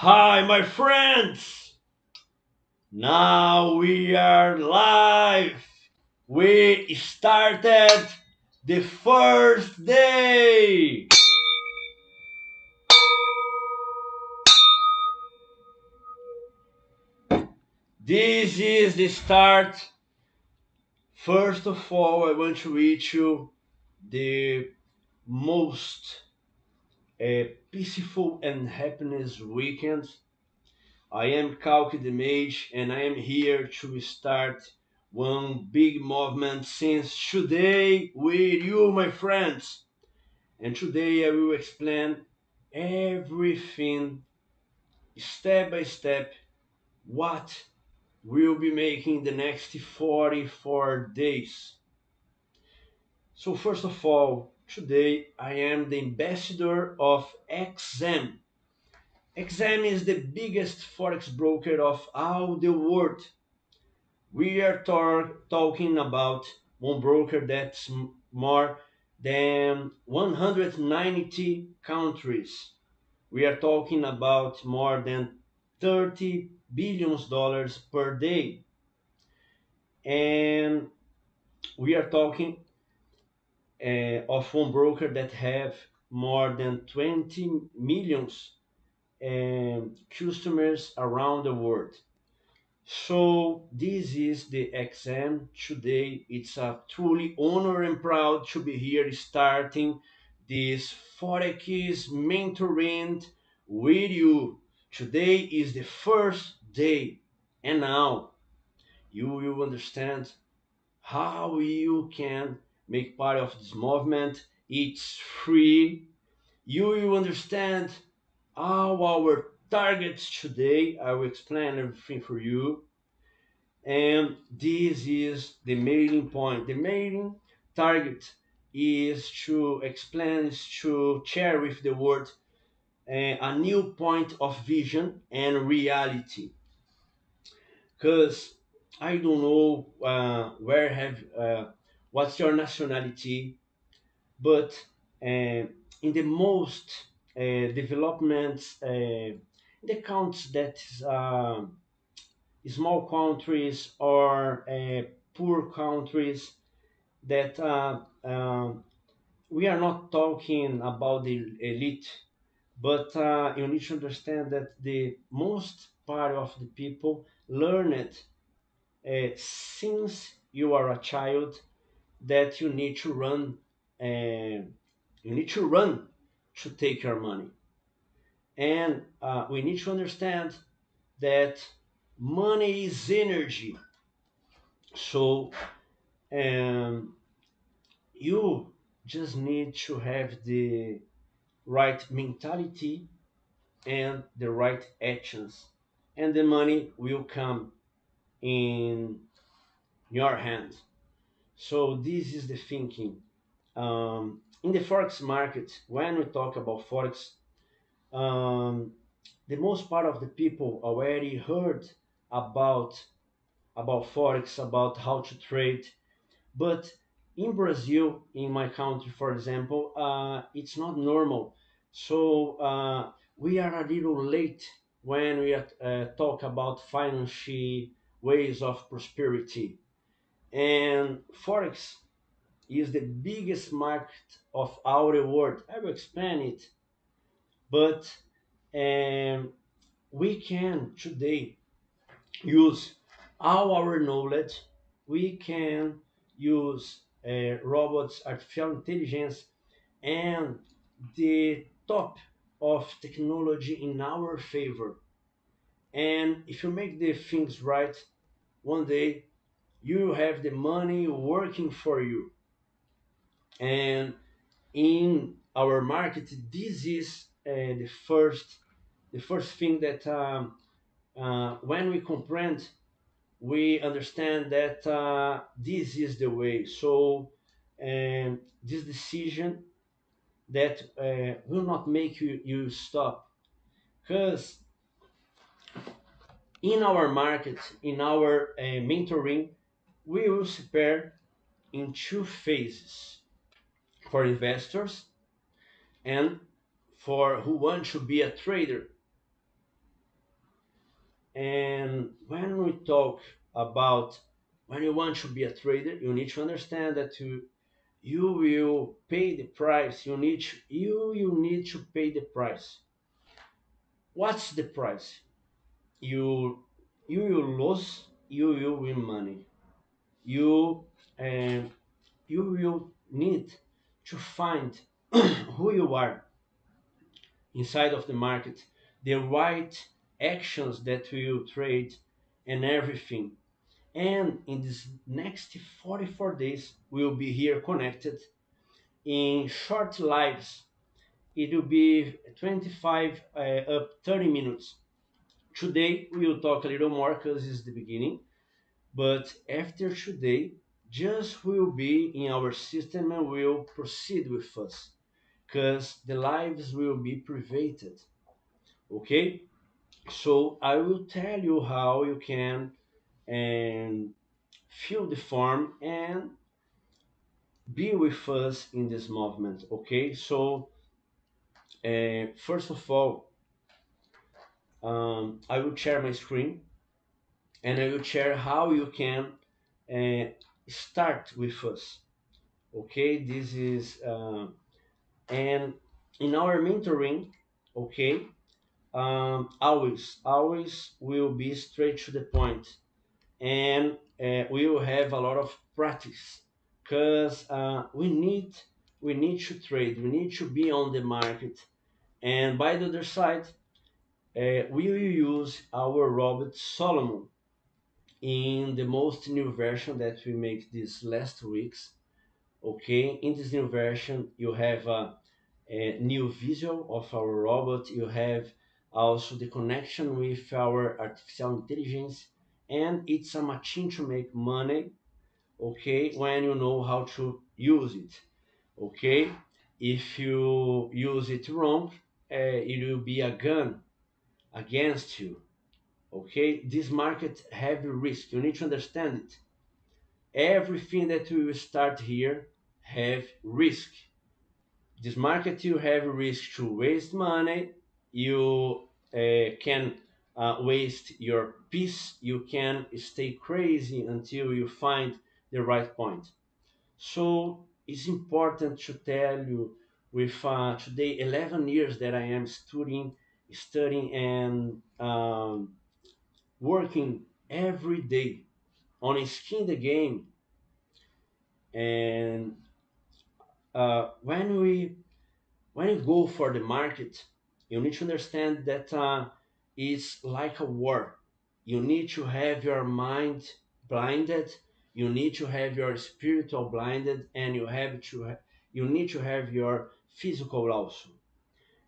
Hi, my friends! Now we are live. We started the first day. This is the start. First of all, I want to wish you the most peaceful and happiness weekend. I am Kalki the Mage, and I am here to start one big movement since today with you, my friends. And today I will explain everything step by step what we'll be making the next 44 days. So, first of all, today I am the ambassador of XM. XM is the biggest forex broker of all the world. We are talking about one broker that's more than 190 countries. We are talking about more than 30 billions dollars per day. And we are talking of one broker that have more than 20 millions customers around the world. So this is the exam today. It's a truly honor and proud to be here starting this Forex mentoring with you. Today is the first day, and now you will understand how you can make part of this movement. It's free. You will understand all our targets today. I will explain everything for you, and this is the main point. The main target is to explain, is to share with the world a new point of vision and reality. Because I don't know where have what's your nationality, but in the most developments, the countries that small countries or poor countries that we are not talking about the elite, but you need to understand that the most part of the people learn it since you are a child, that you need to run, you need to run to take your money. And we need to understand that money is energy. So um, you just need to have the right mentality and the right actions, and the money will come in your hands. So this is the thinking. In the forex market, when we talk about forex, um, the most part of the people already heard about forex, about how to trade. But in Brazil, in my country, for example, it's not normal. So we are a little late when we talk about financial ways of prosperity. And Forex is the biggest market of our world. I will explain it, but um, we can today use all our knowledge. We can use robots, artificial intelligence, and the top of technology in our favor. And if you make the things right, one day you have the money working for you. And in our market, this is the first thing that when we comprehend, we understand that this is the way. So this decision that will not make you stop, because in our market, in our mentoring, we will prepare in two phases: for investors and for who want to be a trader. And when we talk about when you want to be a trader, you need to understand that you will pay the price. You need to pay the price. What's the price? You will lose. You will win money. You um, you will need to find who you are inside of the market, the right actions that will trade, and everything. And in this next 44 days, we'll be here connected in short lives. It will be 25 up 30 minutes. Today, we will talk a little more because it's the beginning. But after today, just will be in our system and will proceed with us because the lives will be privated. Okay? So I will tell you how you can and fill the form and be with us in this movement. Okay? So first of all, I will share my screen and I will share how you can uh, start with us. Okay? This is and in our mentoring. Okay, always will be straight to the point, and we will have a lot of practice because we need to trade, we need to be on the market. And by the other side, we will use our robot Solomon in the most new version that we make these last weeks. Okay, in this new version, you have a new visual of our robot. You have also the connection with our artificial intelligence, and it's a machine to make money. Okay, when you know how to use it. Okay, if you use it wrong, it will be a gun against you. Okay, this market have risk. You need to understand it. Everything that we will start here have risk. This market, you have risk to waste money. You can waste your peace. You can stay crazy until you find the right point. So it's important to tell you, with today 11 years that I am studying and working every day on skin the game. And when when you go for the market, you need to understand that it's like a war. You need to have your mind blinded. You need to have your spiritual blinded, and you need to have your physical also.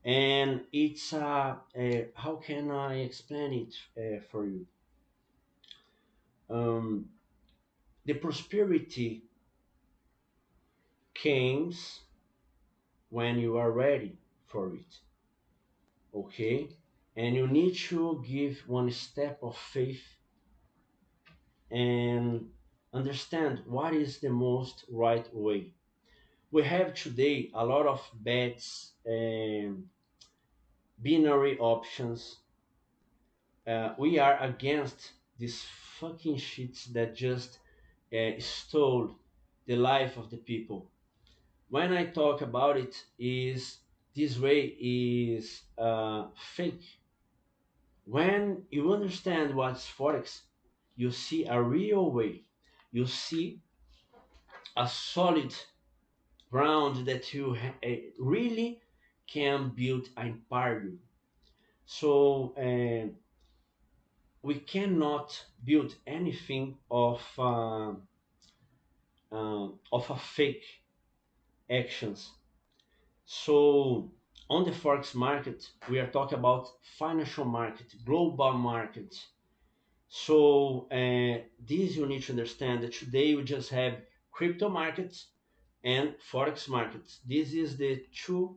And it's how can I explain it for you? Um, the prosperity comes when you are ready for it. Okay, and you need to give one step of faith and understand what is the most right way. We have today a lot of bets and binary options. We are against these fucking shits that just stole the life of the people. When I talk about it, is this way is fake. When you understand what's Forex, you see a real way. You see a solid ground that you really can build an empire. So we cannot build anything of a fake actions. So on the forex market, we are talking about financial market, global market. So this you need to understand that today we just have crypto markets and forex markets. This is the two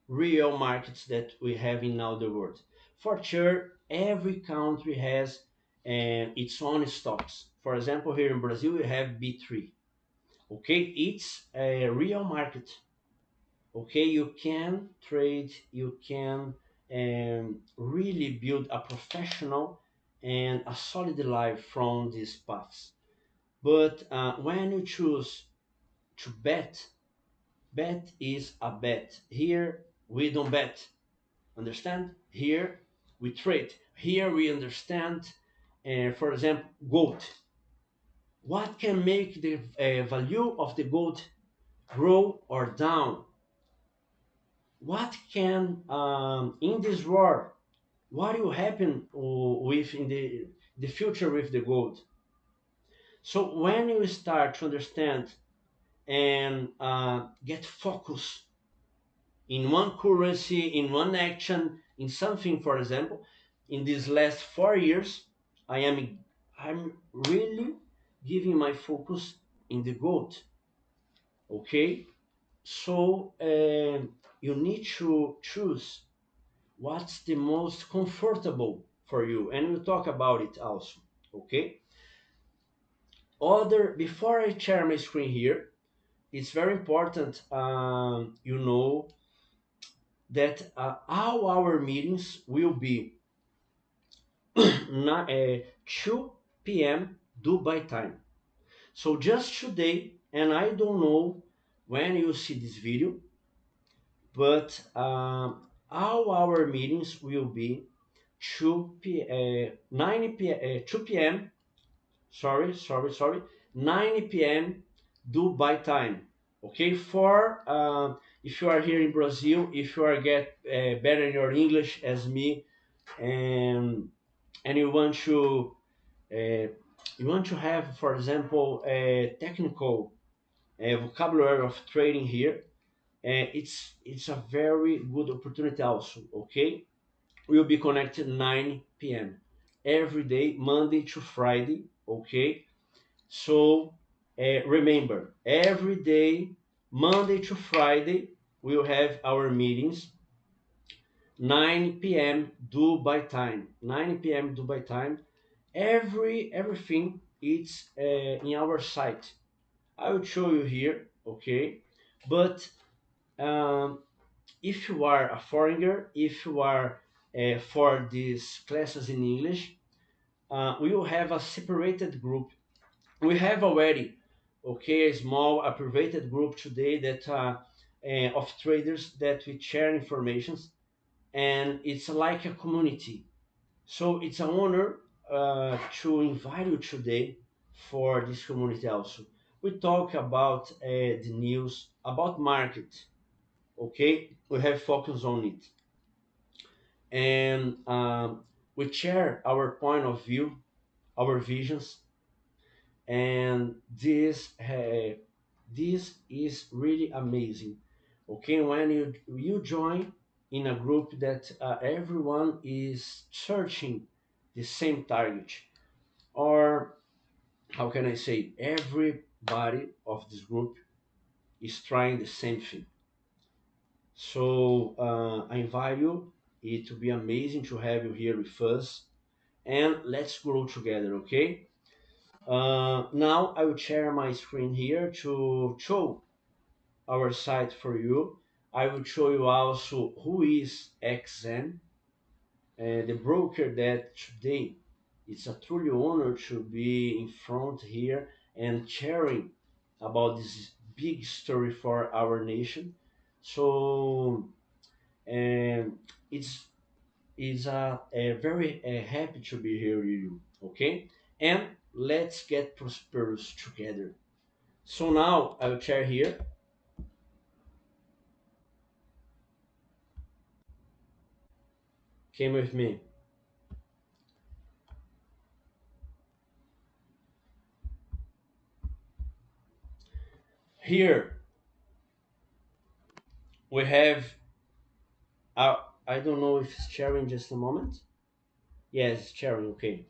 real markets that we have in now the world. For sure, every country has its own stocks. For example, here in Brazil we have B3. Okay, it's a real market. Okay, you can trade, you can really build a professional and a solid life from these paths. But when you choose to bet, bet is a bet. Here we don't bet. Understand? Here we trade. Here we understand, for example, gold. What can make the value of the gold grow or down? What can in this war? What will happen with in the future with the gold? So when you start to understand and get focus in one currency, in one action, in something, for example, in these last 4 years, I'm really giving my focus in the gold. Okay, so you need to choose what's the most comfortable for you, and we'll talk about it also. Okay, other before I share my screen here, it's very important you know that all our meetings will be 2 p.m. Dubai time. So just today, and I don't know when you see this video, but all our meetings will be 2 p.m. Sorry, 9 p.m. Dubai time. Okay, for if you are here in Brazil, if you are get better in your English as me, and you want to have, for example, a technical vocabulary of trading here, it's a very good opportunity also. Okay, we'll be connected 9 p.m. every day, Monday to Friday. Okay, so remember, every day, Monday to Friday, we'll have our meetings 9 p.m. Dubai time. 9 p.m. Dubai time. Everything is in our site. I will show you here, okay? But um, if you are a foreigner, if you are for these classes in English, we will have a separated group. We have already, okay, a small, a private group today that of traders that we share informations, and it's like a community. So it's an honor to invite you today for this community also. We talk about the news, about market, okay? We have focus on it. And we share our point of view, our visions, and this is really amazing. Okay, when you join in a group that everyone is searching the same target, or how can I say, everybody of this group is trying the same thing. So I invite you. It will be amazing to have you here with us, and let's grow together. Okay. Now I will share my screen here to show our site for you. I will show you also who is XN, the broker that today it's a truly honor to be in front here and sharing about this big story for our nation. So it's a very happy to be here with you. Okay, and let's get prosperous together. So now I will share here. Came with me. Here we have. I don't know if it's sharing just a moment. Yes, it's sharing. Okay.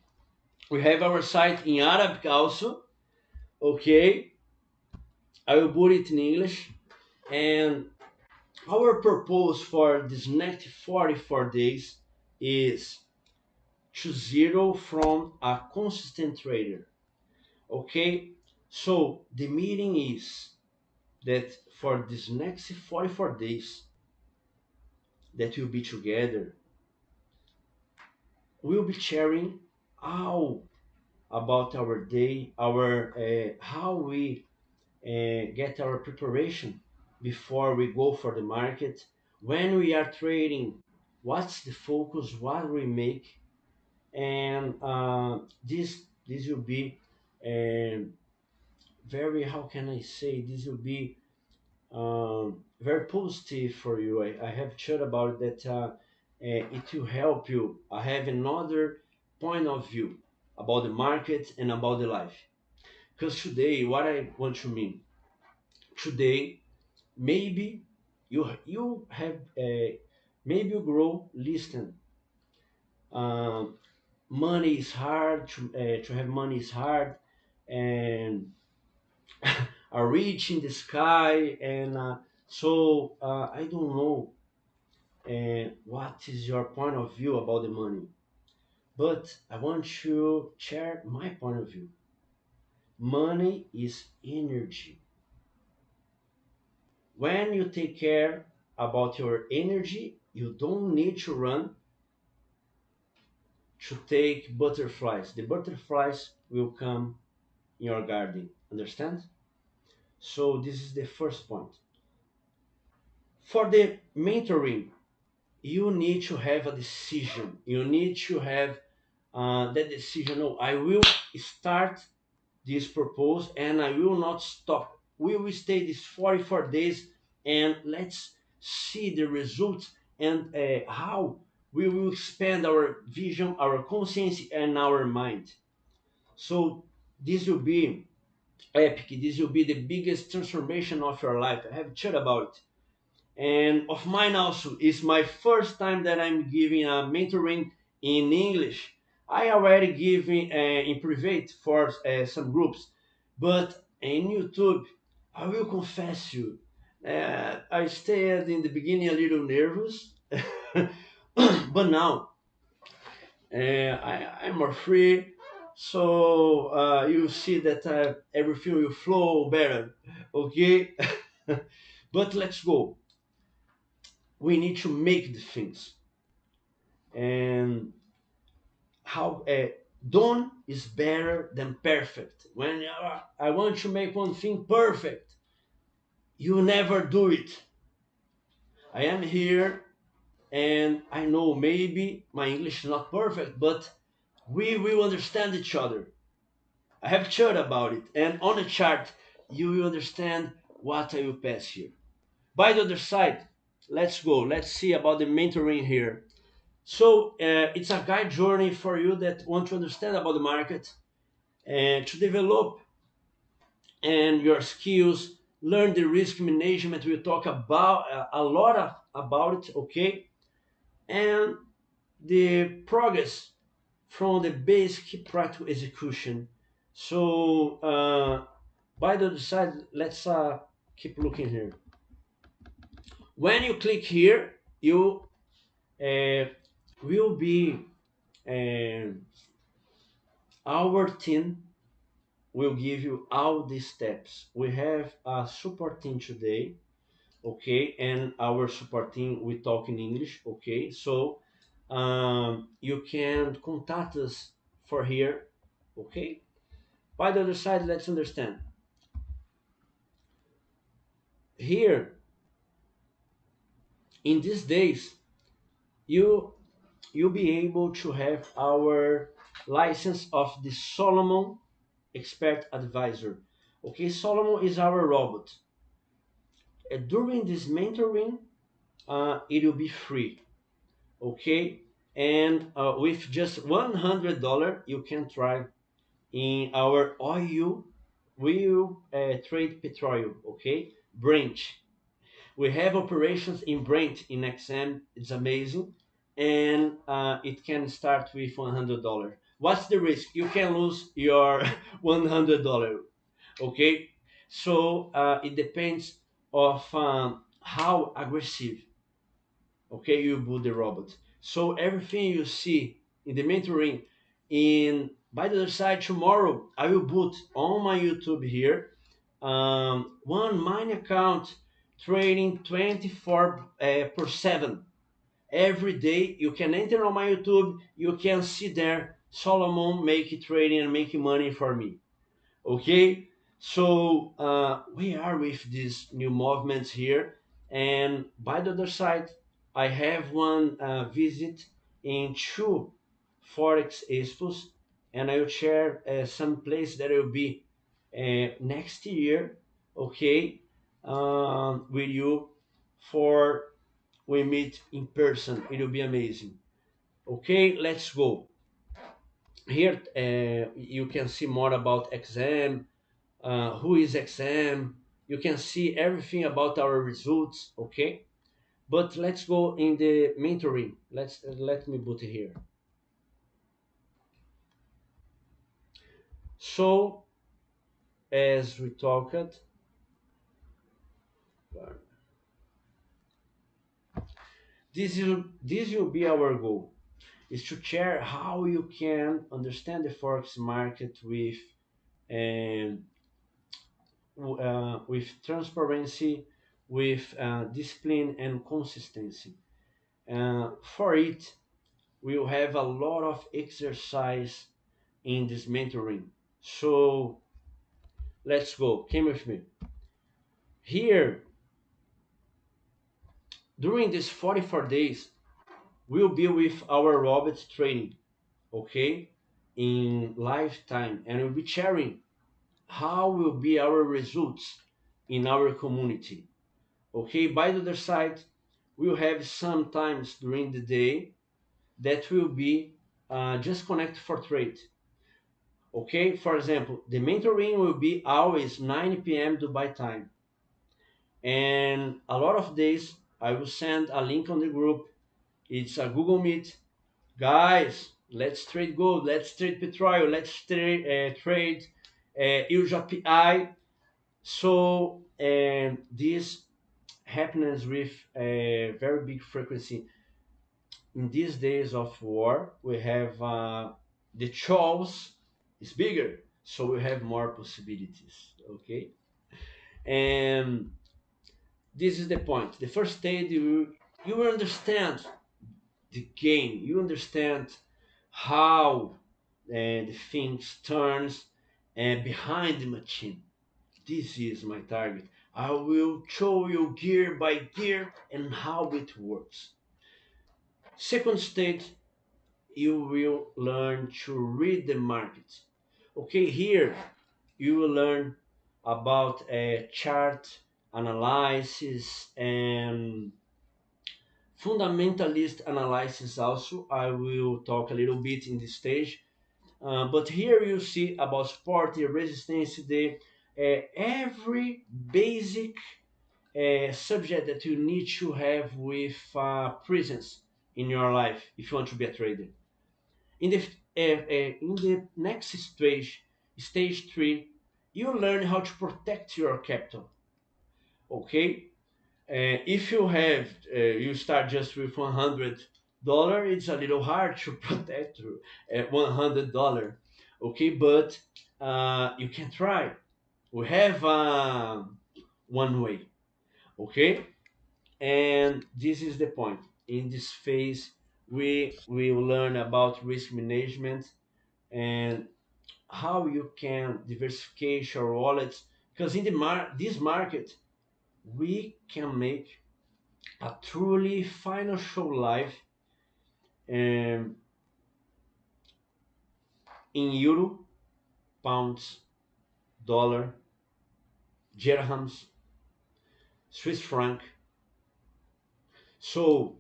We have our site in Arabic also. Okay. I will put it in English. And our purpose for this next 44 days is to zero from a consistent trader. Okay. So the meeting is that for this next 44 days that we'll be together, we'll be sharing how about our day, our how we get our preparation before we go for the market. When we are trading, what's the focus, what we make, and this will be very, how can I say, this will be very positive for you. I have chat about that. It will help you have another point of view about the market and about the life. Because today, what I want to mean today, maybe you have maybe you grow listen. Um, Money is hard to have money is hard, and are rich in the sky, and I don't know what is your point of view about the money, but I want to share my point of view. Money is energy. When you take care about your energy, you don't need to run to take butterflies. The butterflies will come in your garden. Understand? So this is the first point. For the mentoring, you need to have a decision. You need to have that decision. No, I will start this purpose and I will not stop. We will stay these 44 days and let's see the results and how we will expand our vision, our conscience, and our mind. So this will be epic. This will be the biggest transformation of your life. I have chat about it. And of mine also is my first time that I'm giving a mentoring in English. I already given in private for some groups, but in YouTube, I will confess you, I stayed in the beginning a little nervous, but now I'm more free. So you see that everything will flow better, okay? But let's go. We need to make the things, and how done is better than perfect. When I want to make one thing perfect, you never do it. I am here, and I know maybe my English is not perfect, but we will understand each other. I have chat about it, and on the chart you will understand what I will pass here. By the other side, let's go, let's see about the mentoring here. So it's a guide journey for you that want to understand about the market and to develop and your skills, learn the risk management. We'll talk about a lot about it, okay? And the progress from the basic practical execution. So by the other side, let's keep looking here. When you click here, you uh, will be uh, our team will give you all these steps. We have a support team today, okay, and our support team we talk in English, okay. So you can contact us for here, okay. By the other side, let's understand here in these days you you'll be able to have our license of the Solomon expert advisor. Okay, Solomon is our robot. During this mentoring, it will be free. Okay, and with just $100, you can try in our oil. We will trade petroleum. Okay, Brent. We have operations in Brent in XM. It's amazing, and it can start with $100. What's the risk? You can lose your $100. Okay, so it depends of how aggressive, okay, you build the robot. So everything you see in the mentoring, in by the other side tomorrow I will put on my YouTube here one mine account trading 24 per 7 every day. You can enter on my YouTube, you can see there Solomon make trading and making money for me. Okay, so we are with these new movements here, and by the other side, I have one visit in two Forex expos, and I will share some place that will be next year, okay, with you for we meet in person. It will be amazing. Okay, let's go. Here you can see more about exam, who is exam. You can see everything about our results, okay? But let's go in the mentoring. Let me put it here. So as we talked, this will be our goal, is to share how you can understand the forex market um, with transparency, with discipline and consistency. For it, we'll have a lot of exercise in this mentoring. So let's go. Come with me. Here, during these 44 days, we'll be with our robots training, okay, in lifetime, and we'll be sharing how will be our results in our community. Okay, by the other side, we'll have some times during the day that will be just connect for trade. Okay, for example, the mentoring will be always 9 p.m. Dubai time, and a lot of days I will send a link on the group. It's a Google Meet. Guys, let's trade gold, let's trade petrol, let's trade UJPI. So this happens with a very big frequency. In these days of war, we have the choice is bigger, so we have more possibilities. Okay, and this is the point. The first stage, you will understand the game. You understand how the things turns and behind the machine. This is my target. I will show you gear by gear and how it works. Second stage, you will learn to read the market. Okay, here you will learn about a chart analysis and fundamentalist analysis also. I will talk a little bit in this stage. But here you see about support, the resistance, the every basic subject that you need to have with presence in your life if you want to be a trader. In the next stage three, you learn how to protect your capital. Okay, if you start just with $100, it's a little hard to protect $100. Okay, but you can try. We have one way. Okay, and this is the point. In this phase, we will learn about risk management and how you can diversify your wallets. Because in this market, we can make a truly financial life um, in euro, pounds, dollar, dirhams, Swiss franc. So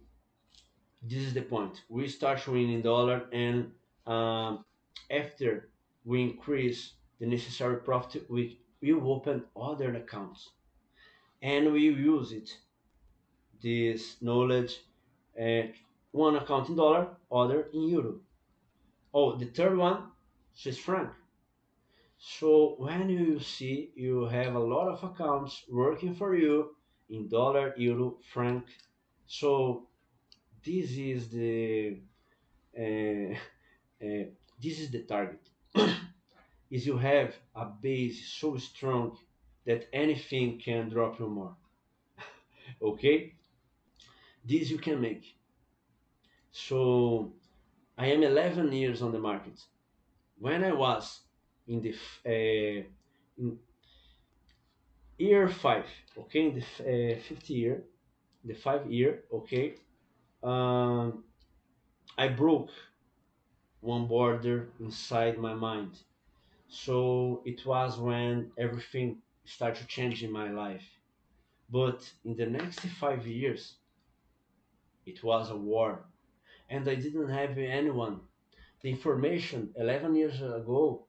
this is the point. We start showing in dollar, and after we increase the necessary profit, we open other accounts, and we use it. This knowledge, uh, one account in dollar, other in euro. Oh, the third one, Swiss franc. So when you see you have a lot of accounts working for you in dollar, euro, franc. So this is the uh, uh, this is the target. Is you have a base so strong that anything can drop you more. Okay, this you can make. So I am 11 years on the market. When I was in the in year five, okay, in the fifth year, the 5 year, okay, um, I broke one border inside my mind. So it was when everything started to change in my life. But in the next 5 years, it was a war, and I didn't have anyone. The information 11 years ago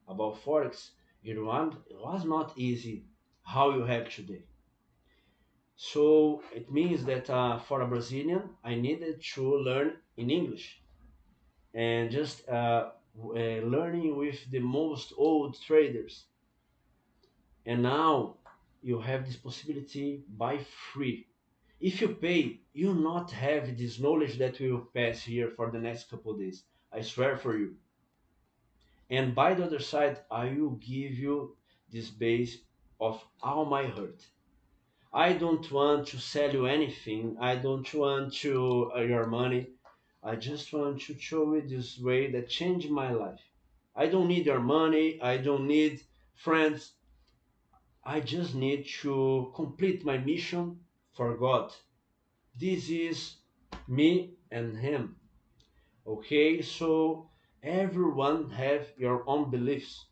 about Forex, it was not easy how you have today. So it means that for a Brazilian, I needed to learn in English and just learning with the most old traders. And now you have this possibility by free. If you pay, you not have this knowledge that will pass here for the next couple of days. I swear for you. And by the other side, I will give you this base of all my heart. I don't want to sell you anything. I don't want to your money. I just want to show you this way that changed my life. I don't need your money. I don't need friends. I just need to complete my mission for God. This is me and him. Okay, so everyone have your own beliefs,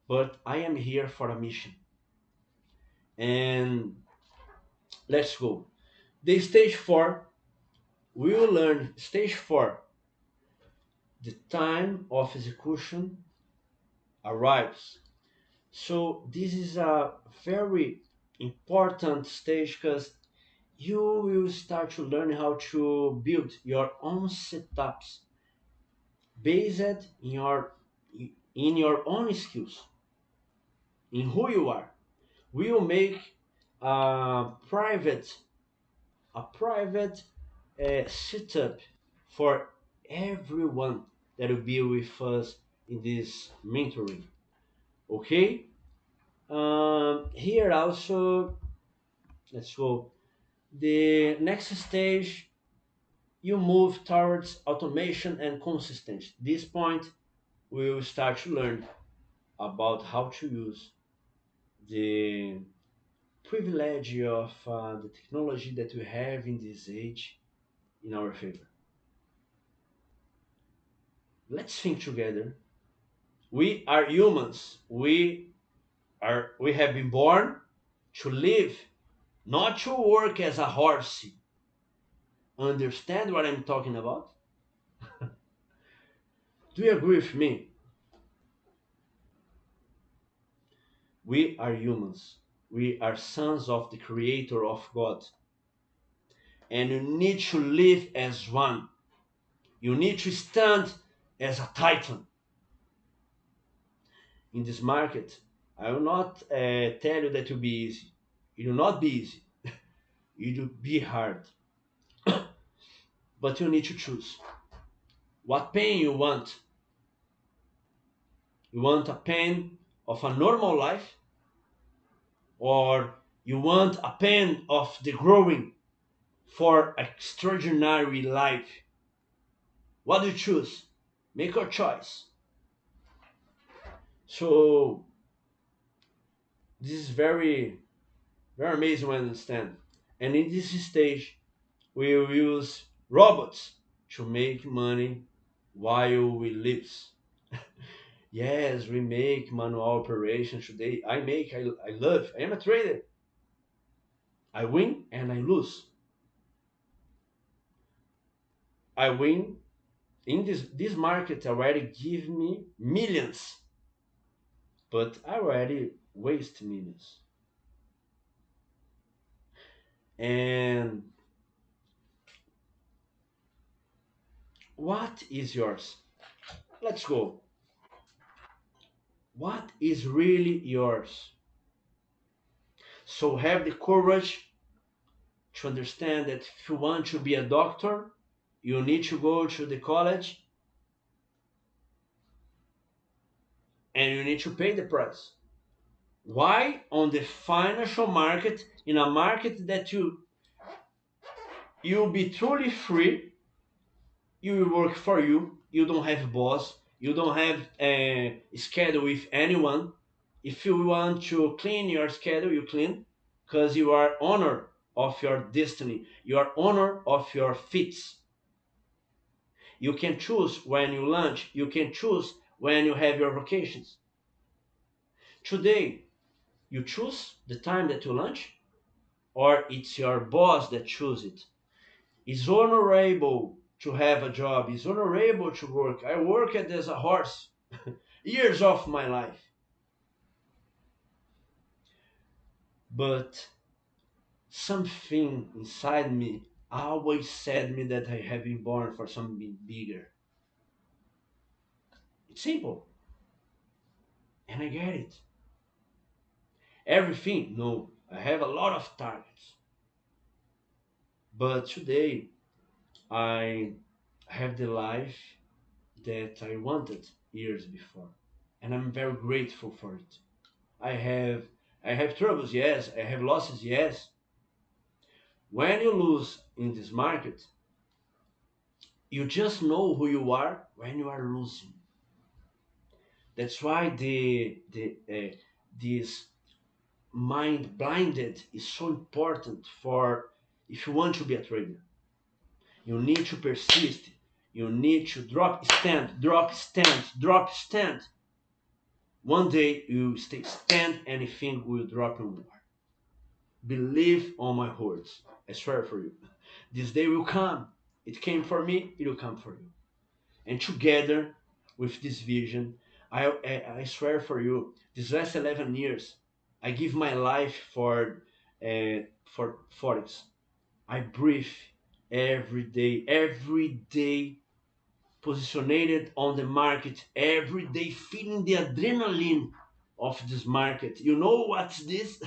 but I am here for a mission. And let's go. The stage 4, we will learn stage 4. The time of execution arrives. So this is a very important stage because you will start to learn how to build your own setups based in your own skills, in who you are. We will make a private setup for everyone that will be with us in this mentoring. Okay. Here also, let's go. The next stage, you move towards automation and consistency. This point, we will start to learn about how to use the privilege of the technology that we have in this age in our favor. Let's think together. We are humans. We have been born to live, not to work as a horse. Understand what I'm talking about? Do you agree with me? We are humans. We are sons of the Creator of God. And you need to live as one. You need to stand as a titan in this market. I will not tell you that it will be easy. It will not be easy. It will be hard. But you need to choose. What pain you want? You want a pain of a normal life? Or you want a pain of the growing for extraordinary life? What do you choose? Make your choice. So this is very, very amazing when I understand. And in this stage, we will use robots to make money while we live. Yes, we make manual operations today. I love, I am a trader. I win and I lose. I win in this market already give me millions, but I already waste millions. And what is yours? Let's go. What is really yours? So have the courage to understand that if you want to be a doctor, you need to go to the college and you need to pay the price. Why? On the financial market, in a market that you'll be truly free, You will work for you. You don't have boss. You don't have a schedule with anyone. If you want to clean your schedule, you clean, because you are owner of your destiny. You are owner of your fits. You can choose when you lunch. You can choose when you have your vacations. Today, you choose the time that you lunch, or it's your boss that choose it. It's honorable to have a job. It's honorable to work. I worked as a horse years of my life, but something inside me always said me that I have been born for something bigger. It's simple, and I get it. Everything? No. I have a lot of targets, but today I have the life that I wanted years before, and I'm very grateful for it. I have I have troubles, yes. I have losses, yes. When you lose in this market, you just know who you are when you are losing. That's why this mind blinded is so important for if you want to be a trader. You need to persist. You need to drop stand, drop stand. One day you stay stand, anything will drop you more. Believe on my words. I swear for you. This day will come. It came for me, it will come for you. And together with this vision, I swear for you, these last 11 years, I give my life for Forex. I breathe every day positioned on the market, every day feeling the adrenaline of this market. You know what's this?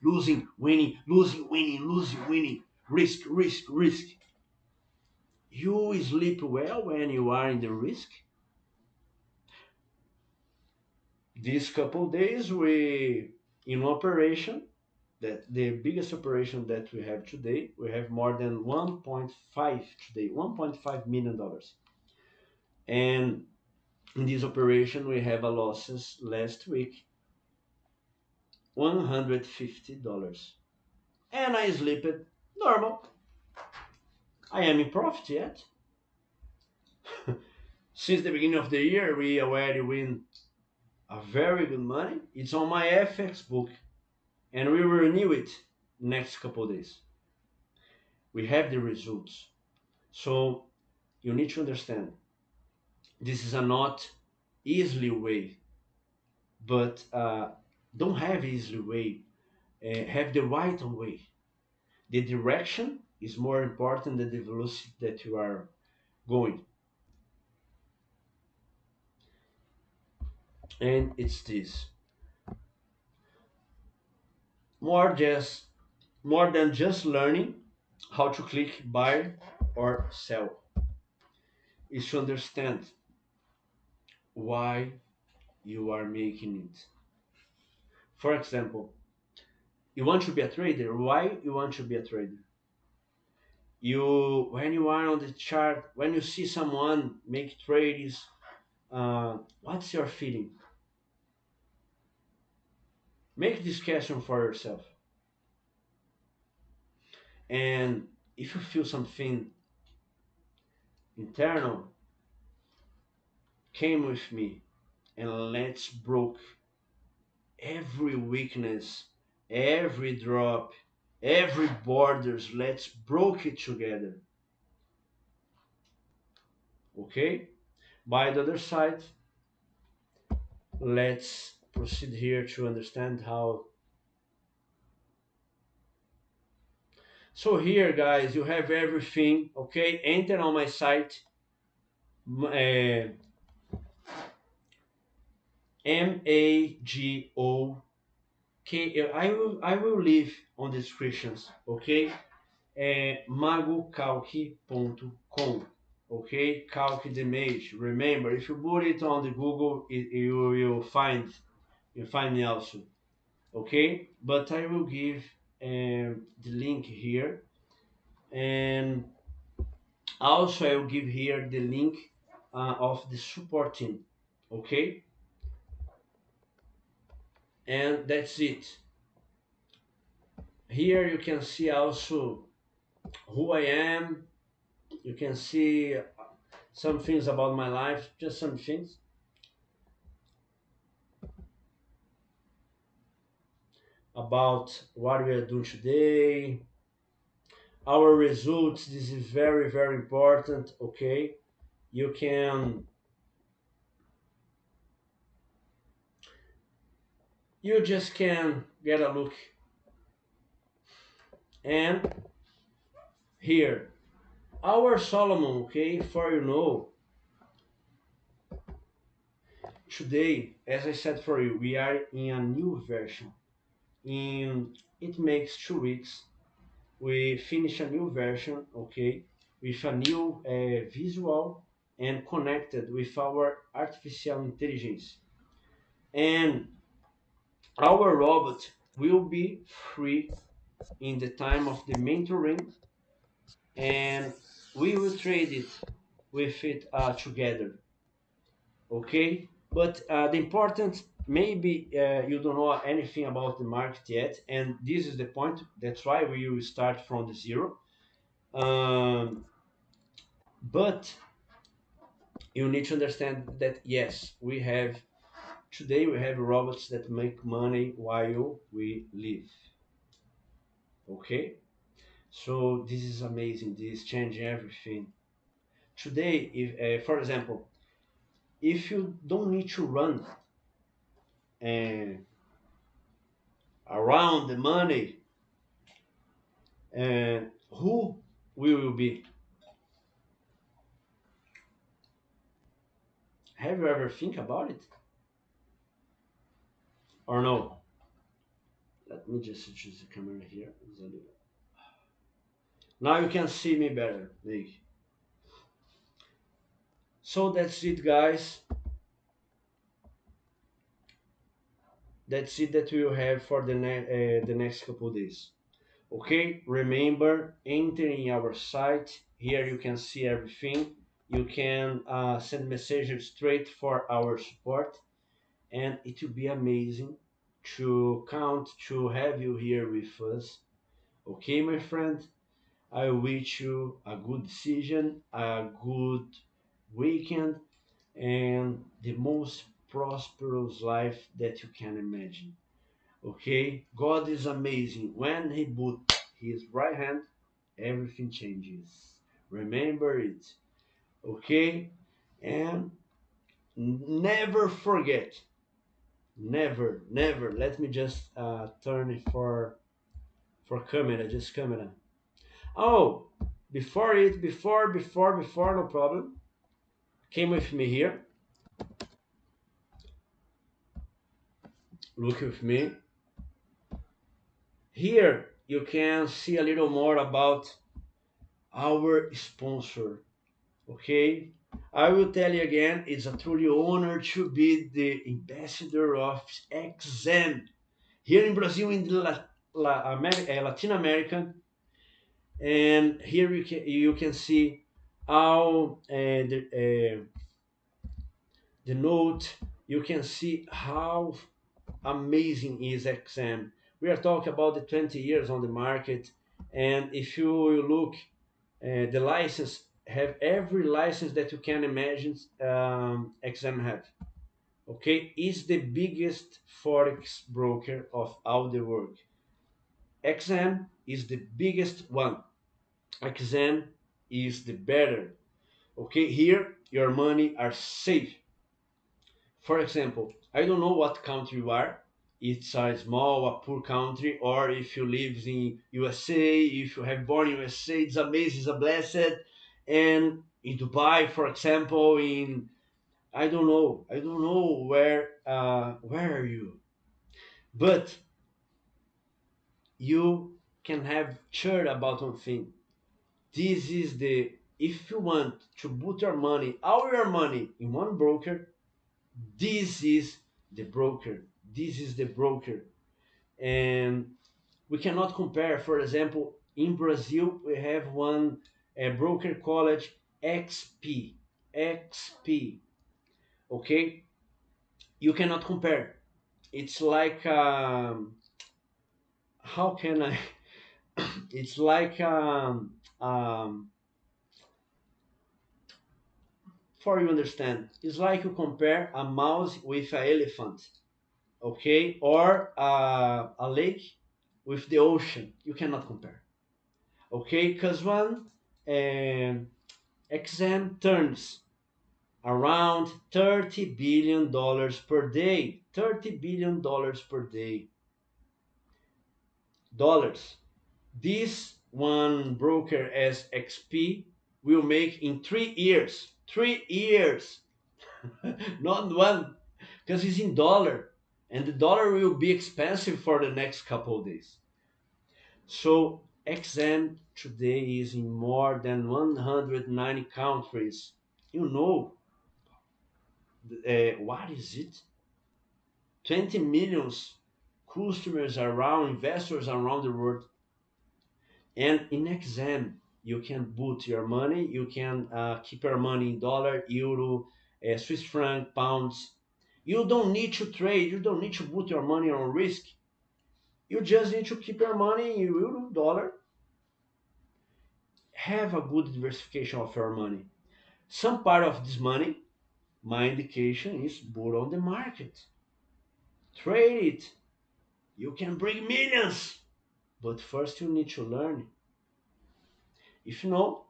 Losing, winning, losing, winning, losing, winning, risk, risk, risk. You sleep well when you are in the risk. These couple days we in operation, that the biggest operation that we have today, we have more than 1.5 today, 1.5 million dollars. And in this operation we have a losses last week $150. And I sleep it normal. I am in profit yet. Since the beginning of the year, we already win a very good money. It's on my FX book, and we will renew it next couple of days. We have the results. So you need to understand this is a not easily way, but don't have easily way. Have the right way. The direction is more important than the velocity that you are going. And it's this more just more than just learning how to click buy or sell is to understand why you are making it. For example, you want to be a trader. Why you want to be a trader? You when you are on the chart, when you see someone make trades, what's your feeling? Make this question for yourself. And if you feel something internal, came with me and let's broke every weakness, every drop, every borders. Let's broke it together. Okay? By the other side, let's proceed here to understand how. So here, guys, you have everything. Okay, enter on my site, Mago. Okay, I will leave on descriptions. Okay, magokalki.com. Okay, Kalki the image. Remember, if you put it on the Google, you will find me also. Okay, but I will give the link here, and Also, I will give here the link of the support team. Okay, and that's it. Here you can see also who I am. You can see some things about my life, just some things about what we are doing today, our results. This is very, very important. Okay, you can, you just can get a look. And here, our Solomon, okay, for you know, today, as I said for you, we are in a new version. In it makes 2 weeks, we finish a new version, okay, with a new visual and connected with our artificial intelligence. And our robot will be free in the time of the mentoring, and we will trade it with it together. Okay, but the important, maybe you don't know anything about the market yet, and this is the point. That's why we will start from the zero. But you need to understand that yes, we have today we have robots that make money while we live. Okay, so this is amazing. This is changing everything today. If for example, if you don't need to run uh, around the money, who we will be? Have you ever think about it or no? Let me just choose the camera here. Now you can see me better, Nick. So that's it, guys. That's it that we will have for the next couple days. Okay, remember entering our site. Here you can see everything. You can send messages straight for our support, and it will be amazing to count to have you here with us. Okay, my friend, I wish you a good decision, a good weekend, and the most prosperous life that you can imagine. Okay, God is amazing. When He put His right hand, everything changes. Remember it. Okay, and never forget. Never, never. Let me just turn it for camera, just camera. Oh, before, no problem. Came with me here. Look with me. Here you can see a little more about our sponsor. Okay, I will tell you again, it's a truly honor to be the ambassador of XM here in Brazil, in the Latin America. And here you can see how the note, you can see how amazing is XM. We are talking about the 20 years on the market, and if you look, the license have every license that you can imagine. XM have. Okay, is the biggest forex broker of all the world. XM is the biggest one. XM is the better. Okay, here your money are safe. For example, I don't know what country you are. It's a small, a poor country, or if you live in USA, if you have born in USA, it's amazing, it's a blessed. And in Dubai, for example, in I don't know where are you, but you can have sure about one thing. This is the if you want to put your money, all your money in one broker, this is the broker. This is the broker. And we cannot compare. For example, in Brazil, we have one. a broker college XP. XP. Okay? You cannot compare. It's like, how can I? It's like, for you understand, it's like you compare a mouse with an elephant, okay? Or a lake with the ocean. You cannot compare, okay? Because one exam turns around $30 billion per day. $30 billion per day. Dollars. This one broker as XP will make in 3 years. 3 years, not one, because it's in dollar, and the dollar will be expensive for the next couple of days. So exam today is in more than 190 countries. You know, what is it? 20 millions customers around, investors around the world. And in exam, you can put your money, you can keep your money in dollar, euro, Swiss franc, pounds. You don't need to trade, you don't need to put your money on risk. You just need to keep your money in euro, dollar. Have a good diversification of your money. Some part of this money, my indication is put on the market. Trade it. You can bring millions. But first you need to learn. If you know,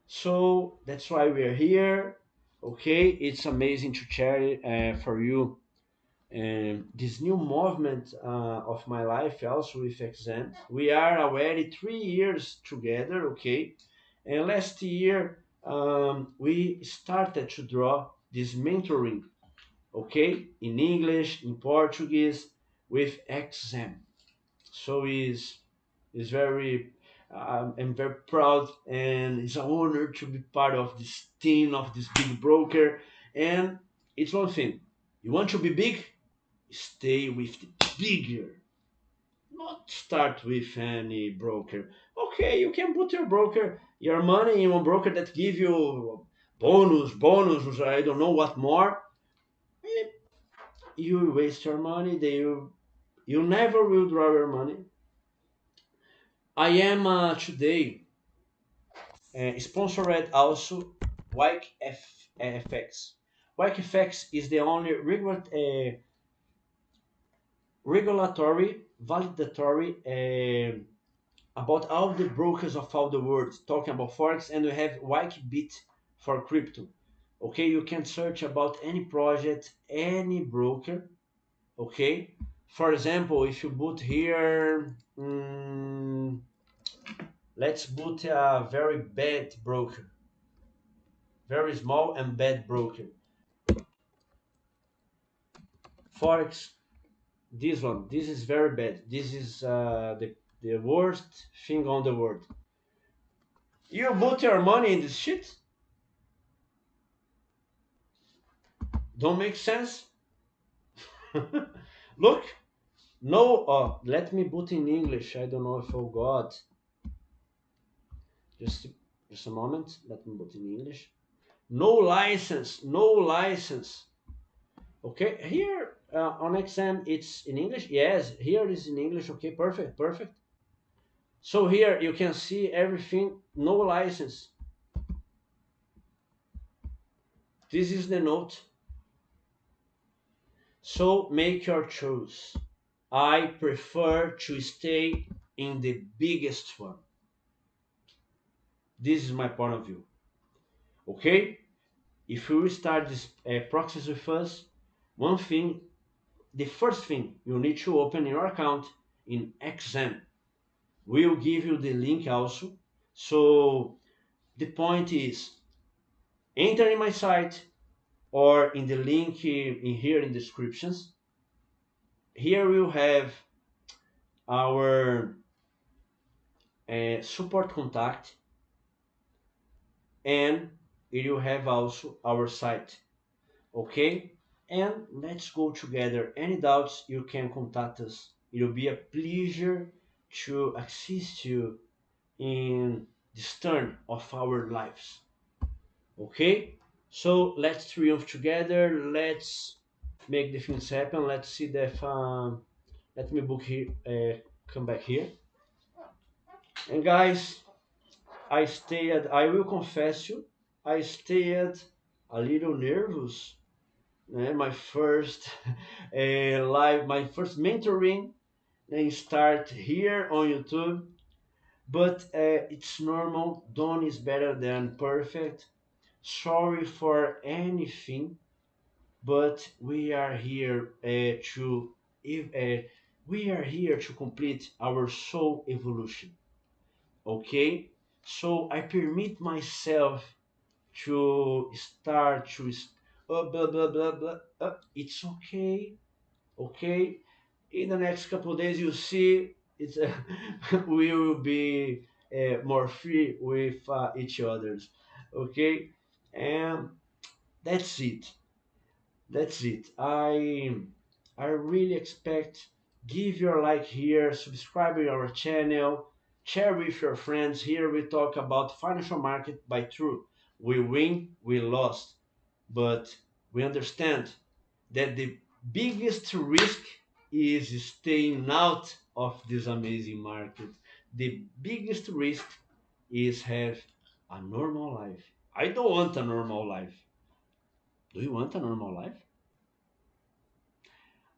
so that's why we are here. Okay, it's amazing to share for you this new movement of my life also with exam. We are already 3 years together. Okay, and last year we started to draw this mentoring. Okay, in English, in Portuguese, with exam. So is very, I'm very proud, and it's an honor to be part of this team of this big broker. And it's one thing: you want to be big, stay with the bigger, not start with any broker. Okay, you can put your money in one broker that give you bonus, I don't know what more. Eh, you will waste your money. You never will draw your money. I am today sponsored also YFX. YFX is the only regulatory, validatory about all the brokers of all the world talking about Forex, and we have YKBit for crypto. Okay, you can search about any project, any broker. Okay, for example, if you put here, let's put a very bad broker, very small and bad broker. Forex, this one, this is very bad. This is the worst thing on the world. You put your money in this shit? Don't make sense? Look, no, let me put in English. I don't know if, oh God. Just, just a moment. Let me put in English. No license, no license. Okay, here on exam it's in English. Yes, here is in English. Okay, perfect, perfect. So here you can see everything, no license. This is the note. So make your choice. I prefer to stay in the biggest one. This is my point of view. Okay? If you start this process with us, one thing, the first thing, you need to open your account in exam. We'll give you the link also. So the point is, enter in my site or in the link in here in descriptions. Here we'll have our support contact, and you have also our site. Okay, and let's go together. Any doubts, you can contact us. It will be a pleasure to assist you in this turn of our lives. Okay, so let's triumph together. Let's make the things happen. Let's see if let me book here. Come back here. And guys, I stayed. I will confess you, I stayed a little nervous. My first live, my first mentoring, start here on YouTube. But it's normal. Done is better than perfect. Sorry for anything, but we are here to if, we are here to complete our soul evolution. Okay, so I permit myself to start to blah blah blah blah. It's okay, okay. In the next couple of days, you see it's we will be more free with each others. Okay, and that's it. That's it. I really expect, give your like here, subscribe to our channel, share with your friends. Here we talk about financial market by truth. We win, we lost, but we understand that the biggest risk is staying out of this amazing market. The biggest risk is have a normal life. I don't want a normal life. Do you want a normal life?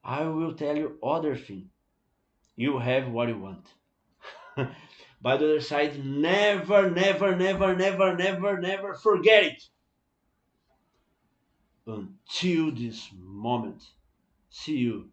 I will tell you other thing. You have what you want. By the other side, never, never, never, never, never, never forget it until this moment. See you